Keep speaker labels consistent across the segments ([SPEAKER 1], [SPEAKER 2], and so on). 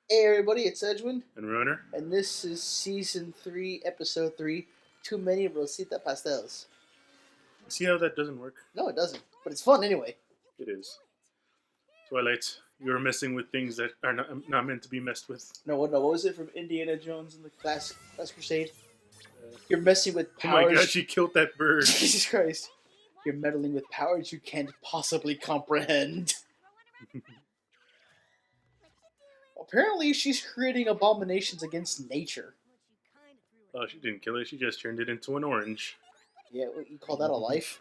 [SPEAKER 1] Hey everybody, it's Edwin,
[SPEAKER 2] And Ruiner.
[SPEAKER 1] and this is Season 3, Episode 3, Too Many Rosita Pastels.
[SPEAKER 2] See how that doesn't work?
[SPEAKER 1] No, it doesn't, but it's fun anyway.
[SPEAKER 2] It is. Twilight, you're messing with things that are not meant to be messed with.
[SPEAKER 1] No, what was it from Indiana Jones in the Last Crusade? You're messing with
[SPEAKER 2] Oh my
[SPEAKER 1] powers.
[SPEAKER 2] god, she killed that bird.
[SPEAKER 1] Jesus Christ. You're meddling with powers you can't possibly comprehend. Apparently, she's creating abominations against nature.
[SPEAKER 2] Oh, she didn't kill it, she just turned it into an orange.
[SPEAKER 1] Yeah, what, you call that a life?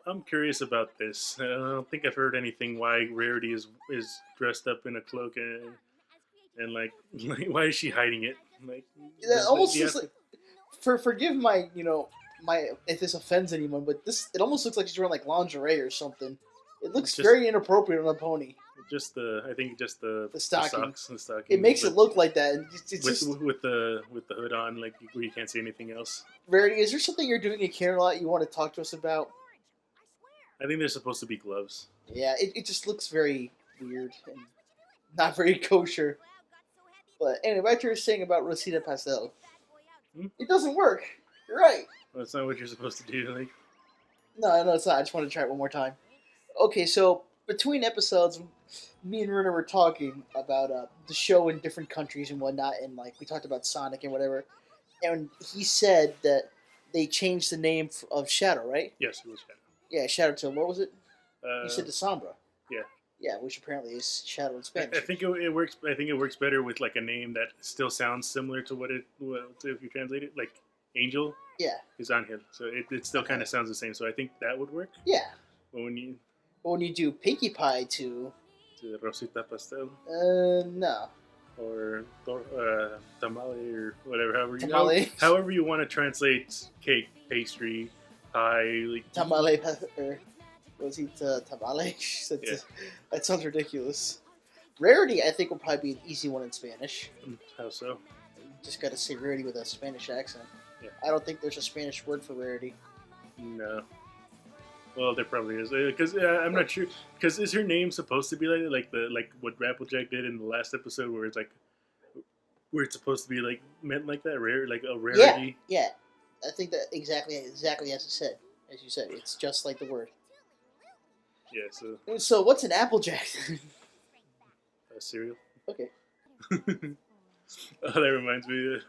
[SPEAKER 2] I'm curious about this. I don't think I've heard anything why Rarity is dressed up in a cloak and like why is she hiding it? Like
[SPEAKER 1] It almost looks like, forgive my if this offends anyone, but it almost looks like she's wearing like lingerie or something. It looks very inappropriate on a pony.
[SPEAKER 2] I think just the
[SPEAKER 1] stockings.
[SPEAKER 2] The stockings.
[SPEAKER 1] It makes it look like that.
[SPEAKER 2] With the hood on, like you can't see anything else.
[SPEAKER 1] Verity, is there something you're doing in Canada you want to talk to us about?
[SPEAKER 2] I think they're supposed to be gloves.
[SPEAKER 1] Yeah, it just looks very weird and not very kosher. But anyway, back to what you were saying about Rosita Pastel. It doesn't work. You're right.
[SPEAKER 2] Well, that's not what you're supposed to do. Like,
[SPEAKER 1] no, it's not. I just want to try it one more time. Okay, so between episodes, me and Runa were talking about the show in different countries and whatnot, and like we talked about Sonic and whatever. And he said that they changed the name of Shadow, right?
[SPEAKER 2] Yes, it was Shadow.
[SPEAKER 1] Yeah, Shadow to what was it? You said to Sombra.
[SPEAKER 2] Yeah.
[SPEAKER 1] Yeah, which apparently is Shadow in Spanish.
[SPEAKER 2] I think it works. I think it works better with like a name that still sounds similar to what if you translate it, like Angel.
[SPEAKER 1] Yeah.
[SPEAKER 2] Is Angel, so it still kind of sounds the same. So I think that would work.
[SPEAKER 1] Yeah.
[SPEAKER 2] But when
[SPEAKER 1] you do Pinkie Pie to
[SPEAKER 2] Rosita Pastel.
[SPEAKER 1] No.
[SPEAKER 2] Or tamale or whatever. However you want to translate cake, pastry, pie. Like,
[SPEAKER 1] tamale or Rosita tamale. That sounds ridiculous. Rarity, I think, will probably be an easy one in Spanish.
[SPEAKER 2] How so?
[SPEAKER 1] You just got to say rarity with a Spanish accent.
[SPEAKER 2] Yeah.
[SPEAKER 1] I don't think there's a Spanish word for rarity.
[SPEAKER 2] No. Well, there probably is, because I'm not sure. Because is her name supposed to be like what Applejack did in the last episode, where it's it's supposed to be like meant like that, rare, like a rarity?
[SPEAKER 1] Yeah. I think that exactly as you said, it's just like the word.
[SPEAKER 2] Yeah.
[SPEAKER 1] So what's an Applejack?
[SPEAKER 2] Cereal.
[SPEAKER 1] Okay.
[SPEAKER 2] Oh, that reminds me.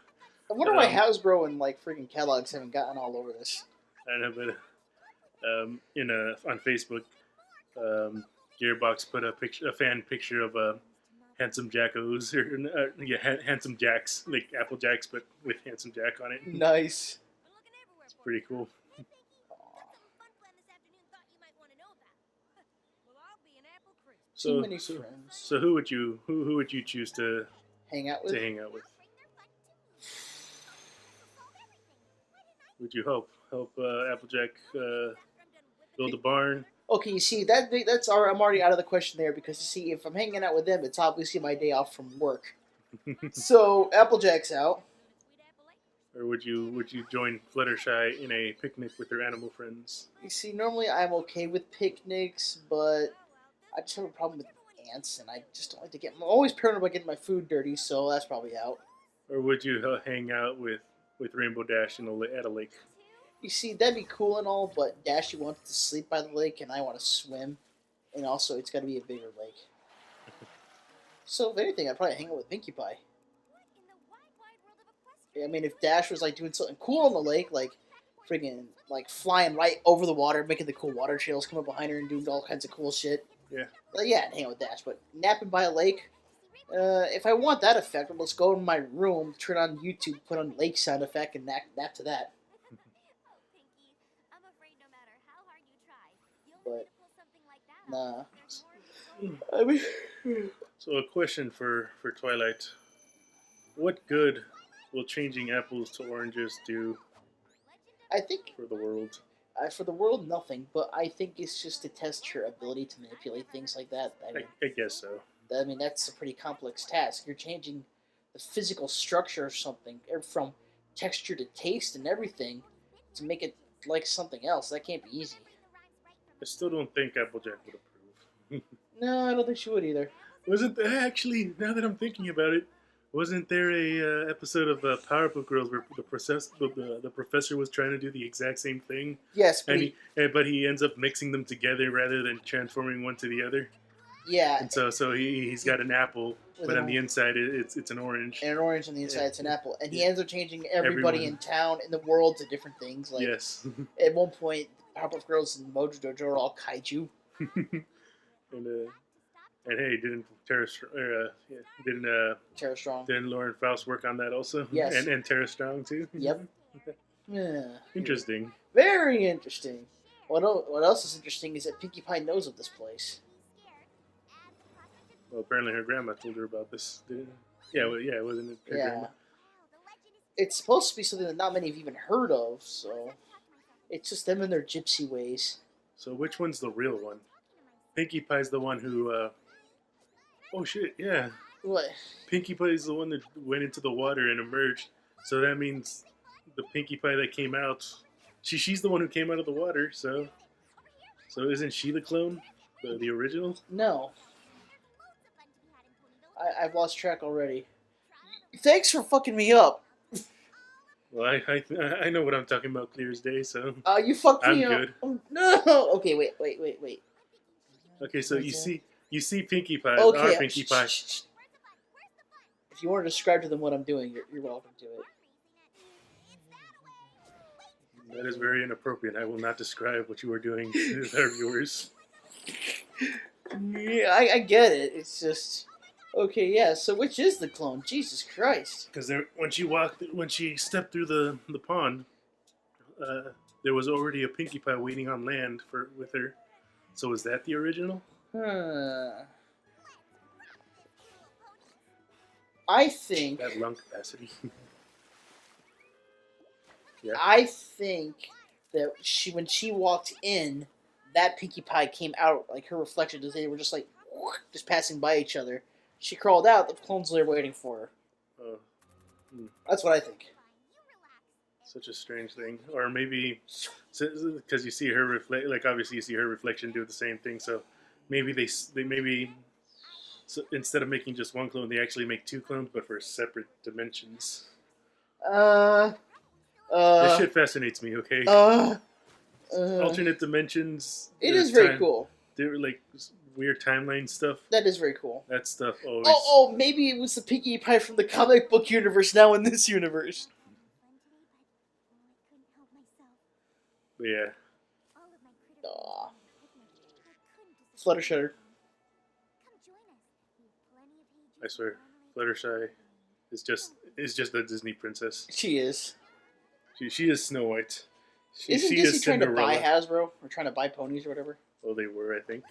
[SPEAKER 1] I wonder why Hasbro and like freaking Kellogg's haven't gotten all over this.
[SPEAKER 2] I know, but on Facebook, Gearbox put a fan picture of a handsome Jackos handsome Jacks, like Apple Jacks, but with handsome Jack on it.
[SPEAKER 1] Nice.
[SPEAKER 2] It's pretty cool.
[SPEAKER 1] Too many friends.
[SPEAKER 2] So who would you choose to
[SPEAKER 1] hang out with?
[SPEAKER 2] Would you help Applejack build a barn?
[SPEAKER 1] Okay, you see that's I'm already out of the question there, because you see, if I'm hanging out with them, it's obviously my day off from work. So Applejack's out.
[SPEAKER 2] Or would you join Fluttershy in a picnic with her animal friends?
[SPEAKER 1] You see, normally I'm okay with picnics, but I just have a problem with ants, and I just don't like to I'm always paranoid about getting my food dirty, so that's probably out.
[SPEAKER 2] Or would you hang out with Rainbow Dash at a lake?
[SPEAKER 1] You see, that'd be cool and all, but Dashy wants to sleep by the lake, and I want to swim, and also it's got to be a bigger lake. So if anything, I'd probably hang out with Pinkie Pie. I mean, if Dash was like doing something cool on the lake, like friggin' like flying right over the water, making the cool water trails come up behind her and doing all kinds of cool shit.
[SPEAKER 2] Yeah.
[SPEAKER 1] Yeah, I'd hang out with Dash, but napping by a lake. If I want that effect, let's go in my room, turn on YouTube, put on lake sound effect, and nap to that. But nah. I mean,
[SPEAKER 2] so a question for Twilight: what good will changing apples to oranges do?
[SPEAKER 1] I think
[SPEAKER 2] for the world.
[SPEAKER 1] For the world, nothing. But I think it's just to test your ability to manipulate things like that.
[SPEAKER 2] I guess so.
[SPEAKER 1] I mean, that's a pretty complex task. You're changing the physical structure of something, from texture to taste and everything, to make it like something else. That can't be easy.
[SPEAKER 2] I still don't think Applejack would approve.
[SPEAKER 1] No, I don't think she would either.
[SPEAKER 2] Wasn't there, actually, now that I'm thinking about it, wasn't there a episode of Powerpuff Girls where the professor was trying to do the exact same thing,
[SPEAKER 1] Yes, but
[SPEAKER 2] and but he ends up mixing them together rather than transforming one to the other,
[SPEAKER 1] yeah,
[SPEAKER 2] and so he's got an apple, but on the inside it's an orange.
[SPEAKER 1] and an orange on the inside, it's an apple, and he
[SPEAKER 2] Yeah.
[SPEAKER 1] ends up changing everybody in town, in the world, to different things. Like
[SPEAKER 2] Yes.
[SPEAKER 1] at one point, Powerpuff Girls and Mojo Dojo are all kaiju.
[SPEAKER 2] And hey, didn't Tara
[SPEAKER 1] Tara Strong.
[SPEAKER 2] didn't Lauren Faust work on that also?
[SPEAKER 1] Yes.
[SPEAKER 2] And Tara Strong too.
[SPEAKER 1] Yep. Yeah.
[SPEAKER 2] Interesting.
[SPEAKER 1] Very interesting. What else is interesting is that Pinkie Pie knows of this place.
[SPEAKER 2] Well, apparently her grandma told her about this. Yeah, wasn't it? Her grandma?
[SPEAKER 1] It's supposed to be something that not many have even heard of, so it's just them and their gypsy ways.
[SPEAKER 2] So which one's the real one? Pinkie Pie's the one who. Oh shit! Yeah.
[SPEAKER 1] What?
[SPEAKER 2] Pinkie Pie's the one that went into the water and emerged. So that means the Pinkie Pie that came out. She's the one who came out of the water. So isn't she the clone, the original?
[SPEAKER 1] No. I've lost track already. Thanks for fucking me up.
[SPEAKER 2] Well, I know what I'm talking about clear as day. So
[SPEAKER 1] You fucked me
[SPEAKER 2] I'm
[SPEAKER 1] up.
[SPEAKER 2] good.
[SPEAKER 1] Oh, no. Okay, wait.
[SPEAKER 2] Okay, so you see Pinkie Pie,
[SPEAKER 1] Okay.
[SPEAKER 2] our Pinkie Pie.
[SPEAKER 1] Shh. If you want to describe to them what I'm doing, you're welcome to it.
[SPEAKER 2] That is very inappropriate. I will not describe what you are doing to our viewers.
[SPEAKER 1] Yeah, I get it. It's just okay. Yeah. So which is the clone? Jesus Christ.
[SPEAKER 2] Because when she stepped through the pond, there was already a Pinkie Pie waiting on land with her. So is that the original?
[SPEAKER 1] I think.
[SPEAKER 2] That lung capacity. Yeah.
[SPEAKER 1] I think that when she walked in, that Pinkie Pie came out like her reflection. They were just like just passing by each other. She crawled out. The clones were waiting for her. That's what I think.
[SPEAKER 2] Such a strange thing, or maybe because you see her obviously you see her reflection do the same thing. So maybe they so instead of making just one clone, they actually make two clones, but for separate dimensions. This shit fascinates me. Okay. Alternate dimensions.
[SPEAKER 1] It is very cool.
[SPEAKER 2] They're like weird timeline stuff.
[SPEAKER 1] That is very cool.
[SPEAKER 2] That stuff always.
[SPEAKER 1] Oh, maybe it was the Pinkie Pie from the comic book universe now in this universe.
[SPEAKER 2] Yeah.
[SPEAKER 1] Aw. Fluttershy.
[SPEAKER 2] I swear, Fluttershy is just a Disney princess.
[SPEAKER 1] She is.
[SPEAKER 2] She is Snow White.
[SPEAKER 1] Isn't Disney trying to buy Hasbro or trying to buy ponies or whatever?
[SPEAKER 2] Well, they were, I think.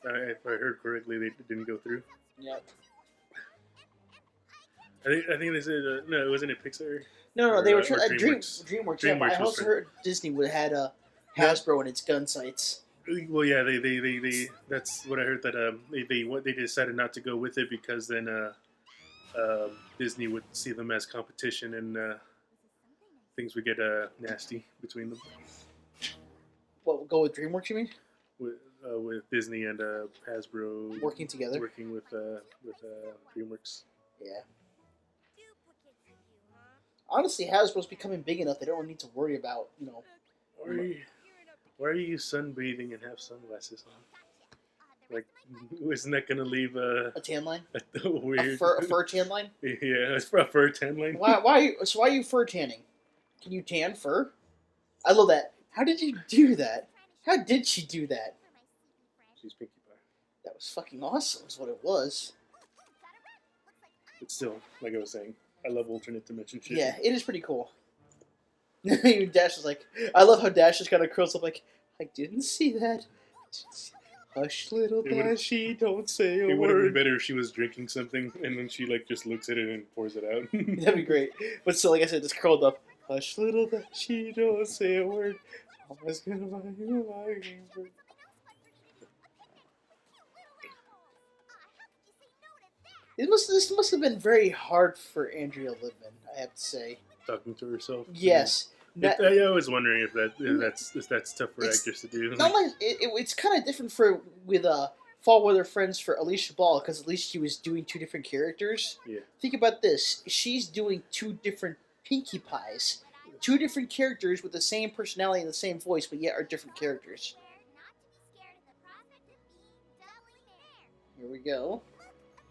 [SPEAKER 2] If I heard correctly, they didn't go through.
[SPEAKER 1] Yep.
[SPEAKER 2] I think they said no. Wasn't it Pixar?
[SPEAKER 1] No. They were trying
[SPEAKER 2] DreamWorks.
[SPEAKER 1] DreamWorks. Yeah, but I also heard Disney would have had Hasbro in its gun sights.
[SPEAKER 2] Well, yeah, they that's what I heard, that they decided not to go with it because then Disney would see them as competition and things would get nasty between them.
[SPEAKER 1] What, go with DreamWorks, you mean?
[SPEAKER 2] With Disney and Hasbro
[SPEAKER 1] working together,
[SPEAKER 2] working with DreamWorks.
[SPEAKER 1] Yeah. Honestly, Hasbro's becoming big enough; they don't need to worry about
[SPEAKER 2] Why are you sunbathing and have sunglasses on? Like, isn't that gonna leave a
[SPEAKER 1] tan line?
[SPEAKER 2] Weird.
[SPEAKER 1] A fur tan line?
[SPEAKER 2] Yeah, a fur tan line.
[SPEAKER 1] Why are you fur tanning? Can you tan fur? I love that. How did you do that? How did she do that?
[SPEAKER 2] She's Pinkie Pie.
[SPEAKER 1] That was fucking awesome, is what it was.
[SPEAKER 2] But still, like I was saying, I love alternate dimension shit.
[SPEAKER 1] Yeah, it is pretty cool. Dash is like, I love how Dash just kind of curls up like, I didn't see that. Hush, little Dashy, don't say a word.
[SPEAKER 2] It would have been better if she was drinking something and then she like just looks at it and pours it out.
[SPEAKER 1] That'd be great. But still, like I said, just curled up. Hush, little Dashy, don't say a word. Mama's gonna buy you a mockingbird. This must have been very hard for Andrea Libman, I have to say.
[SPEAKER 2] Talking to herself.
[SPEAKER 1] Yes.
[SPEAKER 2] I was wondering if that's tough for actors to do.
[SPEAKER 1] Not like it's kind of different with fall with her friends for Alicia Ball because at least she was doing two different characters.
[SPEAKER 2] Yeah.
[SPEAKER 1] Think about this: she's doing two different Pinkie Pies, two different characters with the same personality and the same voice, but yet are different characters. Here we go.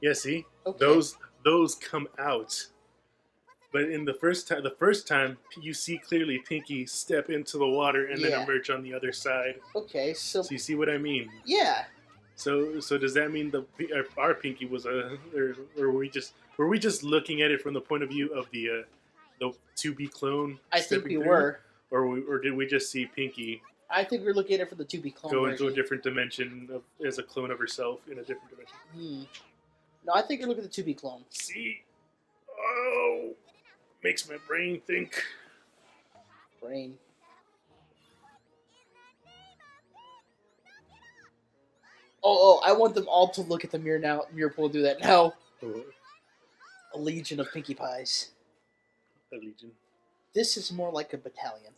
[SPEAKER 2] Yeah, see,
[SPEAKER 1] Okay.
[SPEAKER 2] those come out, but in the first time you see clearly Pinky step into the water and then
[SPEAKER 1] Yeah.
[SPEAKER 2] emerge on the other side.
[SPEAKER 1] Okay, so
[SPEAKER 2] So you see what I mean?
[SPEAKER 1] yeah,
[SPEAKER 2] So does that mean our Pinky was or were we just looking at it from the point of view of the to be clone?
[SPEAKER 1] I think
[SPEAKER 2] stepping
[SPEAKER 1] we
[SPEAKER 2] through?
[SPEAKER 1] were.
[SPEAKER 2] Or did we just see Pinky
[SPEAKER 1] I think we're looking at it for the to be clone
[SPEAKER 2] go
[SPEAKER 1] version.
[SPEAKER 2] into a different dimension as a clone of herself in a different dimension?
[SPEAKER 1] No, I think you're looking at the to be clone.
[SPEAKER 2] See, oh, makes my brain think.
[SPEAKER 1] Brain. Oh, I want them all to look at the mirror now. Mirror pool do that now.
[SPEAKER 2] Oh,
[SPEAKER 1] A legion of Pinkie Pies.
[SPEAKER 2] a legion.
[SPEAKER 1] This is more like a battalion.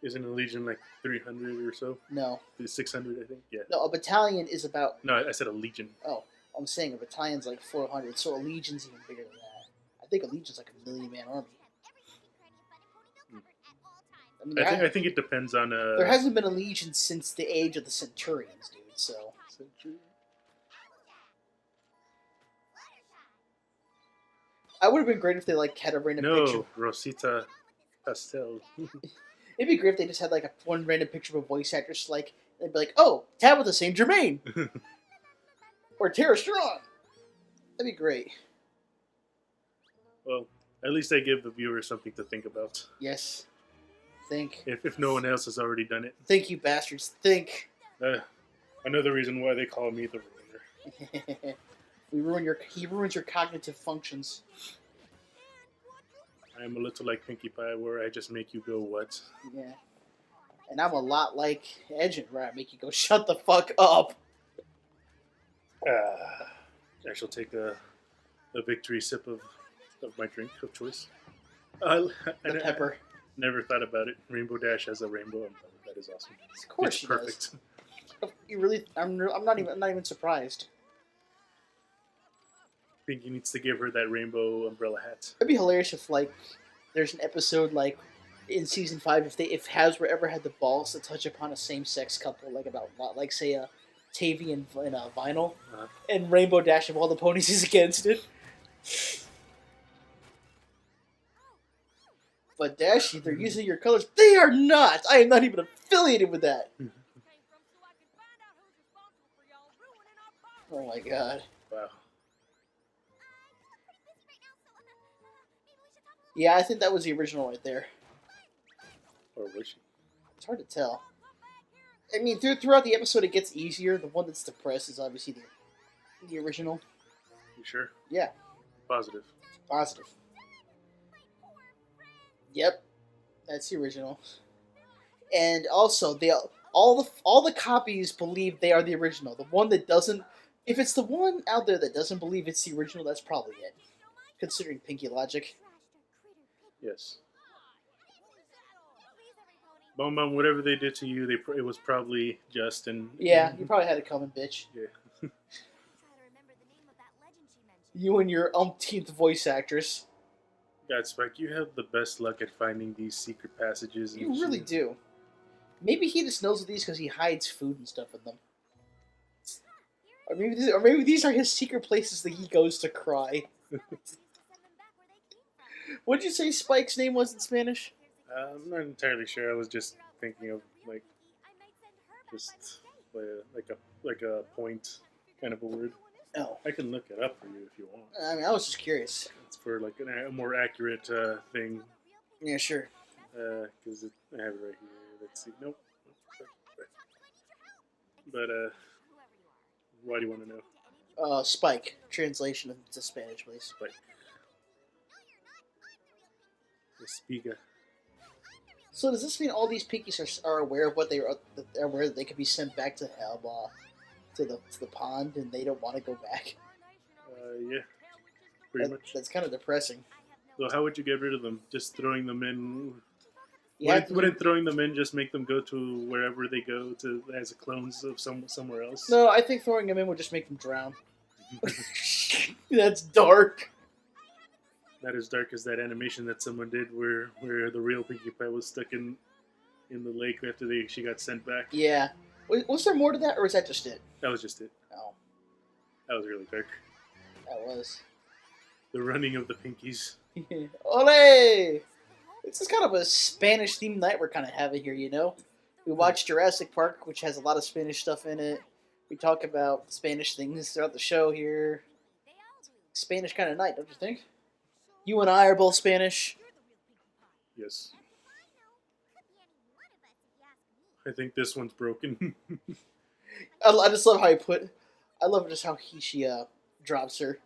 [SPEAKER 2] Isn't a legion like 300 or so?
[SPEAKER 1] No.
[SPEAKER 2] 600, I think. Yeah.
[SPEAKER 1] No, a battalion is about...
[SPEAKER 2] No, I said a legion.
[SPEAKER 1] Oh, I'm saying a battalion's like 400, so a legion's even bigger than that. I think a legion's like a 1,000,000-man army. I mean,
[SPEAKER 2] I think it depends on.
[SPEAKER 1] there hasn't been a legion since the age of the Centurions, dude, so... I would have been great if they like had a random picture.
[SPEAKER 2] No, Rosita Pastel.
[SPEAKER 1] It'd be great if they just had like one random picture of a voice actress, like they'd be like, "Oh, Tabitha St. Germain," or Tara Strong. That'd be great.
[SPEAKER 2] Well, at least I give the viewer something to think about.
[SPEAKER 1] Yes. Think.
[SPEAKER 2] If no one else has already done it.
[SPEAKER 1] Think, you bastards. Think.
[SPEAKER 2] Another reason why they call me the Ruiner.
[SPEAKER 1] He ruins your cognitive functions.
[SPEAKER 2] I'm a little like Pinkie Pie, where I just make you go, what?
[SPEAKER 1] Yeah. And I'm a lot like Edgent, where I make you go, shut the fuck up.
[SPEAKER 2] I shall take a victory sip of my drink of choice.
[SPEAKER 1] The pepper.
[SPEAKER 2] Never thought about it. Rainbow Dash has a rainbow umbrella. That is awesome.
[SPEAKER 1] Of course
[SPEAKER 2] it's
[SPEAKER 1] she
[SPEAKER 2] perfect.
[SPEAKER 1] does. You really? I'm not even surprised.
[SPEAKER 2] Pinky needs to give her that rainbow umbrella hat.
[SPEAKER 1] It'd be hilarious if like there's an episode like in season 5 if Hasbro ever had the balls to touch upon a same-sex couple, like about like say a Tavy and Vinyl, and Rainbow Dash of all the ponies is against it. But Dashy, they're using your colors. They are not. I am not even affiliated with that. Oh my god.
[SPEAKER 2] Wow.
[SPEAKER 1] Yeah, I think that was the original right there.
[SPEAKER 2] Or was she?
[SPEAKER 1] It's hard to tell. I mean, throughout the episode, it gets easier. The one that's depressed is obviously the original.
[SPEAKER 2] You sure?
[SPEAKER 1] Yeah.
[SPEAKER 2] Positive.
[SPEAKER 1] Positive. Yep, that's the original. And also, all the copies believe they are the original. The one that doesn't, if it's the one out there that doesn't believe it's the original, that's probably it. Considering Pinky logic.
[SPEAKER 2] Yes. Bum Bum, whatever they did to you, it was probably just and.
[SPEAKER 1] Yeah, you probably had it coming, bitch.
[SPEAKER 2] Yeah.
[SPEAKER 1] You and your umpteenth voice actress.
[SPEAKER 2] God, Spike, you have the best luck at finding these secret passages. And
[SPEAKER 1] You really do. Maybe he just knows of these because he hides food and stuff in them. Or maybe these are his secret places that he goes to cry. What did you say Spike's name was in Spanish?
[SPEAKER 2] I'm not entirely sure. I was just thinking of just like a point kind of a word.
[SPEAKER 1] Oh.
[SPEAKER 2] I can look it up for you if you want.
[SPEAKER 1] I mean, I was just curious.
[SPEAKER 2] It's for like a more accurate thing.
[SPEAKER 1] Yeah, sure.
[SPEAKER 2] Because I have it right here. Let's see. Nope. But why do you want to know?
[SPEAKER 1] Spike. Translation into Spanish, please.
[SPEAKER 2] Spike. Espiga.
[SPEAKER 1] So does this mean all these Pinkies are aware of what they are aware that they could be sent back to hell, to the pond, and they don't want to go back?
[SPEAKER 2] Yeah. Pretty much.
[SPEAKER 1] That's kind of depressing.
[SPEAKER 2] So how would you get rid of them? Just throwing them in Wouldn't throwing them in just make them go to wherever they go to as clones of somewhere else?
[SPEAKER 1] No, I think throwing them in would just make them drown. That's dark.
[SPEAKER 2] Not as dark as that animation that someone did where the real Pinkie Pie was stuck in the lake after she got sent back.
[SPEAKER 1] Yeah. Was there more to that, or was that just it?
[SPEAKER 2] That was just it.
[SPEAKER 1] Oh.
[SPEAKER 2] That was really dark.
[SPEAKER 1] That was.
[SPEAKER 2] The running of the Pinkies.
[SPEAKER 1] Ole! This is kind of a Spanish-themed night we're kind of having here, you know? We watch Jurassic Park, which has a lot of Spanish stuff in it. We talk about Spanish things throughout the show here. Spanish kind of night, don't you think? You and I are both Spanish.
[SPEAKER 2] Yes. I think this one's broken.
[SPEAKER 1] I just love how he put... I love just how she drops her.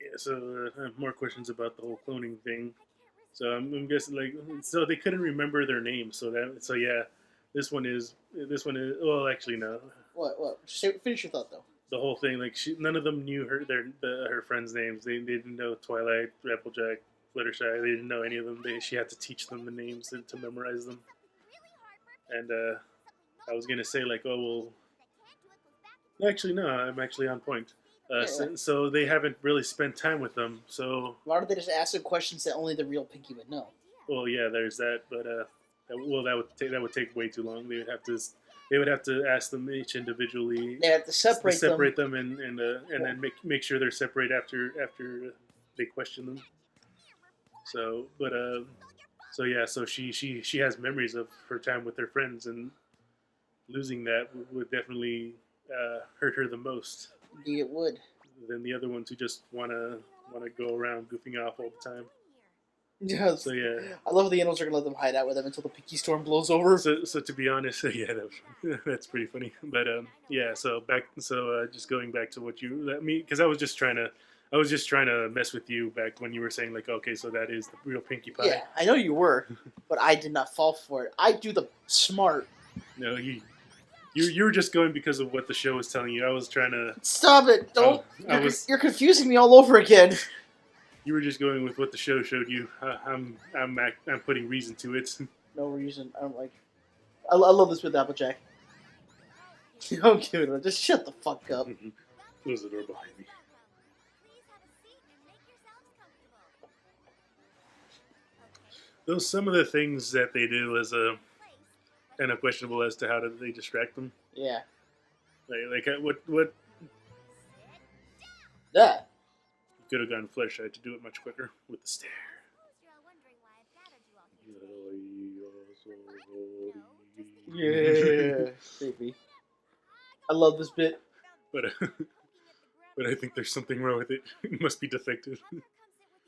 [SPEAKER 2] Yeah, so I have more questions about the whole cloning thing. So I'm guessing so they couldn't remember their names. So yeah, this one is well actually no.
[SPEAKER 1] What? Finish your thought though.
[SPEAKER 2] The whole thing none of them knew her friends' names. They didn't know Twilight, Applejack, Fluttershy. They didn't know any of them. She had to teach them the names and to memorize them. And I was gonna say actually no, I'm actually on point. So they haven't really spent time with them. So
[SPEAKER 1] why don't they just ask them questions that only the real Pinkie would know?
[SPEAKER 2] Well, yeah, there's that, but that would take way too long. They would have to ask them each individually.
[SPEAKER 1] They have to separate
[SPEAKER 2] them and then make sure they're separate after they question them. So she has memories of her time with her friends, and losing that would definitely hurt her the most.
[SPEAKER 1] Indeed, it would.
[SPEAKER 2] Than the other ones who just wanna go around goofing off all the time.
[SPEAKER 1] Yeah.
[SPEAKER 2] So yeah,
[SPEAKER 1] I love the animals are gonna let them hide out with them until the Pinkie storm blows over.
[SPEAKER 2] So to be honest, yeah, that's pretty funny. But yeah. So just going back to what you let me, because I was just trying to mess with you back when you were saying okay, so that is the real Pinkie Pie.
[SPEAKER 1] Yeah, I know you were, but I did not fall for it. I do the smart.
[SPEAKER 2] No, you were just going because of what the show was telling you. I was trying to
[SPEAKER 1] stop it. Don't. You're confusing me all over again.
[SPEAKER 2] You were just going with what the show showed you. I'm putting reason to it.
[SPEAKER 1] No reason. I don't like. I love this with Applejack. Don't give it. Just shut the fuck up.
[SPEAKER 2] Close the door behind me. Those some of the things that they do is kind of questionable as to how did they distract them.
[SPEAKER 1] Yeah.
[SPEAKER 2] Like what?
[SPEAKER 1] That.
[SPEAKER 2] You could have gotten Fluttershy to do it much quicker with the stare.
[SPEAKER 1] Yeah. Creepy. I love this bit.
[SPEAKER 2] But I think there's something wrong with it. It must be defective.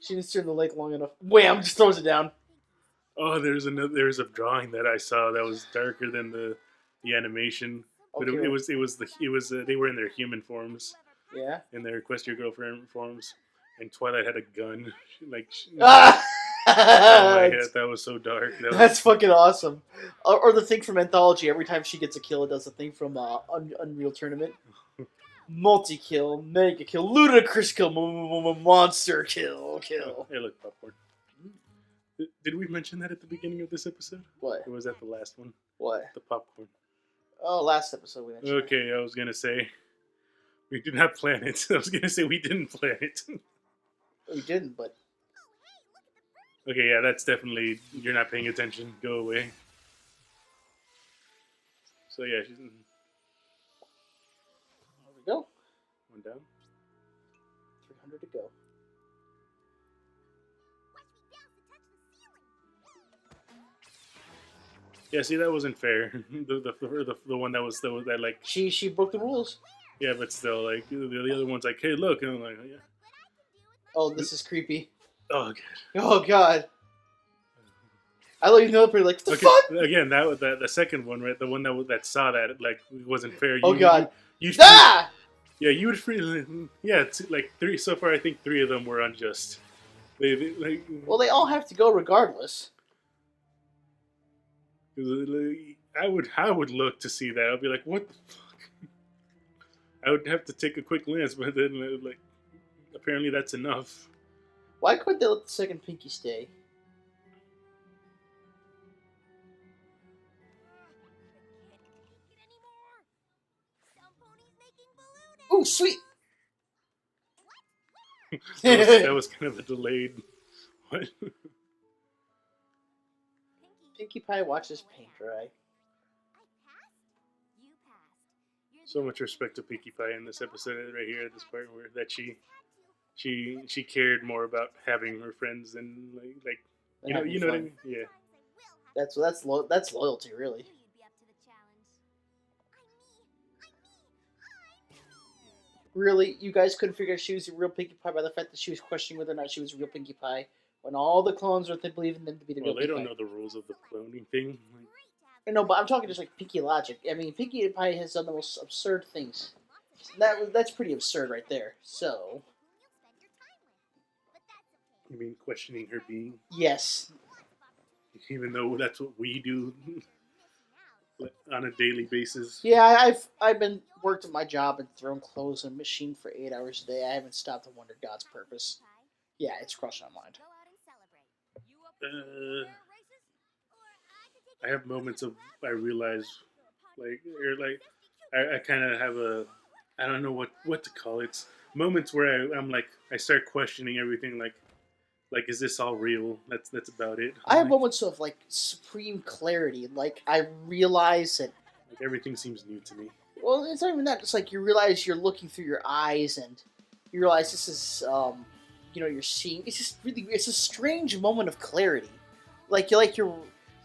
[SPEAKER 1] She didn't steer in the lake long enough. Wham! Just throws it down.
[SPEAKER 2] Oh, there's a drawing that I saw that was darker than the animation, but
[SPEAKER 1] Okay.
[SPEAKER 2] it was they were in their human forms.
[SPEAKER 1] Yeah.
[SPEAKER 2] In their Equestria Girlfriend forms, and Twilight had a gun.
[SPEAKER 1] Ah!
[SPEAKER 2] Oh my God, that was so dark.
[SPEAKER 1] That's fucking awesome. Or the thing from Anthology. Every time she gets a kill, it does the thing from Unreal Tournament. Multi-kill, mega kill, ludicrous kill, monster kill.
[SPEAKER 2] Hey, look, popcorn. Did we mention that at the beginning of this episode?
[SPEAKER 1] What?
[SPEAKER 2] Or was that the last one?
[SPEAKER 1] What?
[SPEAKER 2] The popcorn.
[SPEAKER 1] Oh, last episode we mentioned.
[SPEAKER 2] Okay, I was gonna say we did not plan it. I was gonna say we didn't plan it.
[SPEAKER 1] We didn't, but
[SPEAKER 2] okay, yeah, that's definitely you're not paying attention. Go away. So yeah, she's.
[SPEAKER 1] There we go.
[SPEAKER 2] One down.
[SPEAKER 1] 300 to go.
[SPEAKER 2] Yeah, see, that wasn't fair. the one that was that like
[SPEAKER 1] She broke the rules.
[SPEAKER 2] yeah, but still like the other one's like, hey, look, and I'm like, yeah.
[SPEAKER 1] Oh, this is creepy.
[SPEAKER 2] Oh god.
[SPEAKER 1] Oh god. I let you know pretty like what the fuck?
[SPEAKER 2] Again, that the second one, right? The one that saw that like wasn't fair.
[SPEAKER 1] Oh god.
[SPEAKER 2] You
[SPEAKER 1] Ah!
[SPEAKER 2] Yeah, you would free. Yeah, like three so far. I think three of them were unjust. They like.
[SPEAKER 1] Well, they all have to go regardless.
[SPEAKER 2] I would look to see that. I'd be like, what the fuck? I would have to take a quick glance, but then like, apparently that's enough.
[SPEAKER 1] Why couldn't they let the second Pinkie stay? Ooh, sweet.
[SPEAKER 2] That was kind of a delayed. What?
[SPEAKER 1] Pinkie Pie watches paint dry.
[SPEAKER 2] So much respect to Pinkie Pie in this episode right here at this part where that she cared more about having her friends than like you know what I mean? Yeah.
[SPEAKER 1] That's loyalty, really. Really, you guys couldn't figure out she was a real Pinkie Pie by the fact that she was questioning whether or not she was a real Pinkie Pie when all the clones were believing them to be the real
[SPEAKER 2] Well, they
[SPEAKER 1] Pinkie
[SPEAKER 2] don't
[SPEAKER 1] Pie.
[SPEAKER 2] know the rules of the cloning thing.
[SPEAKER 1] No, but I'm talking just like Pinkie logic. I mean, Pinkie Pie has done the most absurd things. That's pretty absurd right there. So,
[SPEAKER 2] You mean questioning her being,
[SPEAKER 1] yes.
[SPEAKER 2] even though that's what we do on a daily basis.
[SPEAKER 1] Yeah, I've been worked at my job and thrown clothes in a machine for 8 hours a day. I haven't stopped to wonder God's purpose. Yeah, it's crushing my mind.
[SPEAKER 2] I have moments of I realize I kind of have I don't know what to call it. It's moments where I'm like I start questioning everything like is this all real? That's about it.
[SPEAKER 1] I have moments of like supreme clarity. Like I realize that
[SPEAKER 2] like everything seems new to me.
[SPEAKER 1] well, it's not even that. It's like you realize you're looking through your eyes and you realize this is you're seeing. It's just really it's a strange moment of clarity.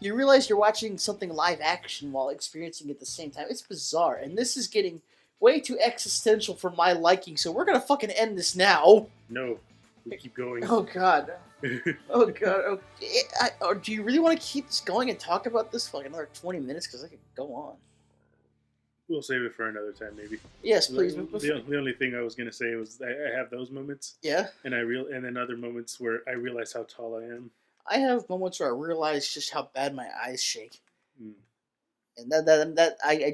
[SPEAKER 1] You realize you're watching something live action while experiencing it at the same time. It's bizarre, and this is getting way too existential for my liking. So we're gonna fucking end this now.
[SPEAKER 2] No, we keep going.
[SPEAKER 1] Oh god. Oh god. Okay. Do you really want to keep this going and talk about this for like another 20 minutes? Because I could go on.
[SPEAKER 2] We'll save it for another time, maybe.
[SPEAKER 1] Yes, please.
[SPEAKER 2] The only thing I was gonna say was I have those moments.
[SPEAKER 1] Yeah.
[SPEAKER 2] And and then other moments where I realize how tall I am.
[SPEAKER 1] I have moments where I realize just how bad my eyes shake,
[SPEAKER 2] Mm.
[SPEAKER 1] and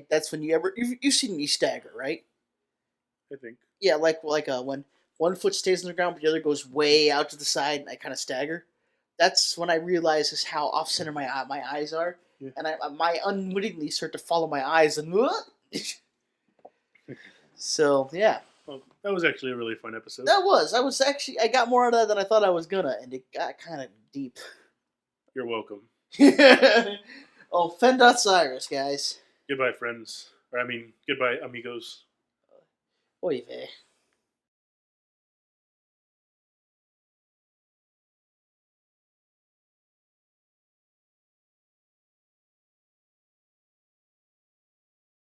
[SPEAKER 1] that's when you've seen me stagger, right?
[SPEAKER 2] I think.
[SPEAKER 1] Yeah, like when one foot stays on the ground but the other goes way out to the side, and I kind of stagger. That's when I realize just how off center my eyes are,
[SPEAKER 2] Yeah.
[SPEAKER 1] and I unwittingly start to follow my eyes and. So yeah.
[SPEAKER 2] Well, that was actually a really fun episode.
[SPEAKER 1] I got more out of that than I thought I was gonna, and it got kind of deep.
[SPEAKER 2] You're welcome.
[SPEAKER 1] Oh, Fen.Cyrus, guys.
[SPEAKER 2] Goodbye, friends. Or I mean, goodbye, amigos.
[SPEAKER 1] Oy vey.